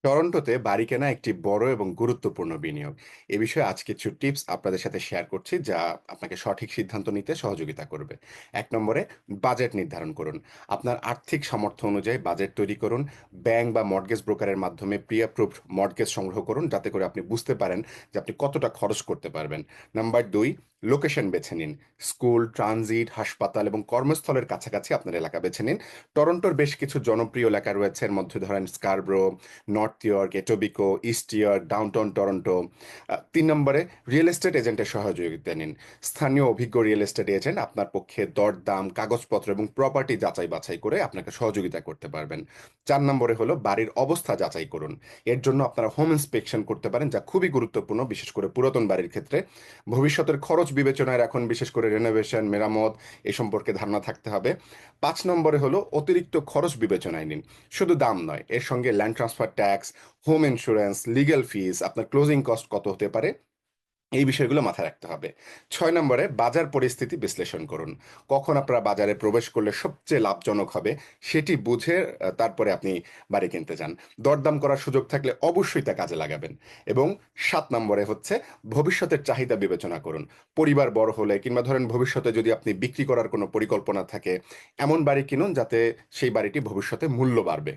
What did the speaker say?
টরন্টোতে বাড়ি কেনা একটি বড় এবং গুরুত্বপূর্ণ বিনিয়োগ। এ বিষয়ে আজ কিছু টিপস আপনাদের সাথে শেয়ার করছি যা আপনাকে সঠিক সিদ্ধান্ত নিতে সহযোগিতা করবে। ১ নম্বরে বাজেট নির্ধারণ করুন। আপনার আর্থিক সামর্থ্য অনুযায়ী বাজেট তৈরি করুন। ব্যাংক বা মর্টগেজ ব্রোকারের মাধ্যমে প্রি অ্যাপ্রুভড মর্টগেজ সংগ্রহ করুন যাতে করে আপনি বুঝতে পারেন যে আপনি কতটা খরচ করতে পারবেন। নাম্বার ২, লোকেশন বেছে নিন। স্কুল, ট্রানজিট, হাসপাতাল এবং কর্মস্থলের কাছাকাছি আপনার এলাকা বেছে নিন। টরন্টোর বেশ কিছু জনপ্রিয় এলাকা রয়েছে, এর মধ্যে ধরেন Scarborough, North York, Etobicoke, East York, downtown Toronto. ৩ নম্বরে রিয়েল এস্টেট এজেন্টের সহযোগিতা নিন। স্থানীয় অভিজ্ঞ রিয়েল এস্টেট এজেন্ট আপনার পক্ষে দরদাম, কাগজপত্র এবং প্রপার্টি যাচাই বাছাই করে আপনাকে সহযোগিতা করতে পারবেন। ৪ নম্বরে হলো বাড়ির অবস্থা যাচাই করুন। এর জন্য আপনারা হোম ইন্সপেকশন করতে পারেন যা খুবই গুরুত্বপূর্ণ, বিশেষ করে পুরাতন বাড়ির ক্ষেত্রে। ভবিষ্যতের খরচ বিবেচনায় রাখুন, বিশেষ করে রেনোভেশন, মেরামত এ সম্পর্কে ধারণা থাকতে হবে। ৫ নম্বরে হলো অতিরিক্ত খরচ বিবেচনায় নিন। শুধু দাম নয়, এর সঙ্গে land transfer tax, home insurance, legal fees, আপনার ক্লোজিং কস্ট কত হতে পারে, এই বিষয়গুলো মাথায় রাখতে হবে। ৬ নম্বরে বাজার পরিস্থিতি বিশ্লেষণ করুন। কখন আপনারা বাজারে প্রবেশ করলে সবচেয়ে লাভজনক হবে সেটি বুঝে তারপরে আপনি বাড়ি কিনতে যান। দরদাম করার সুযোগ থাকলে অবশ্যই তা কাজে লাগাবেন। এবং ৭ নম্বরে হচ্ছে ভবিষ্যতের চাহিদা বিবেচনা করুন। পরিবার বড় হলে কিংবা ধরেন ভবিষ্যতে যদি আপনি বিক্রি করার কোনো পরিকল্পনা থাকে, এমন বাড়ি কিনুন যাতে সেই বাড়িটি ভবিষ্যতে মূল্য বাড়বে।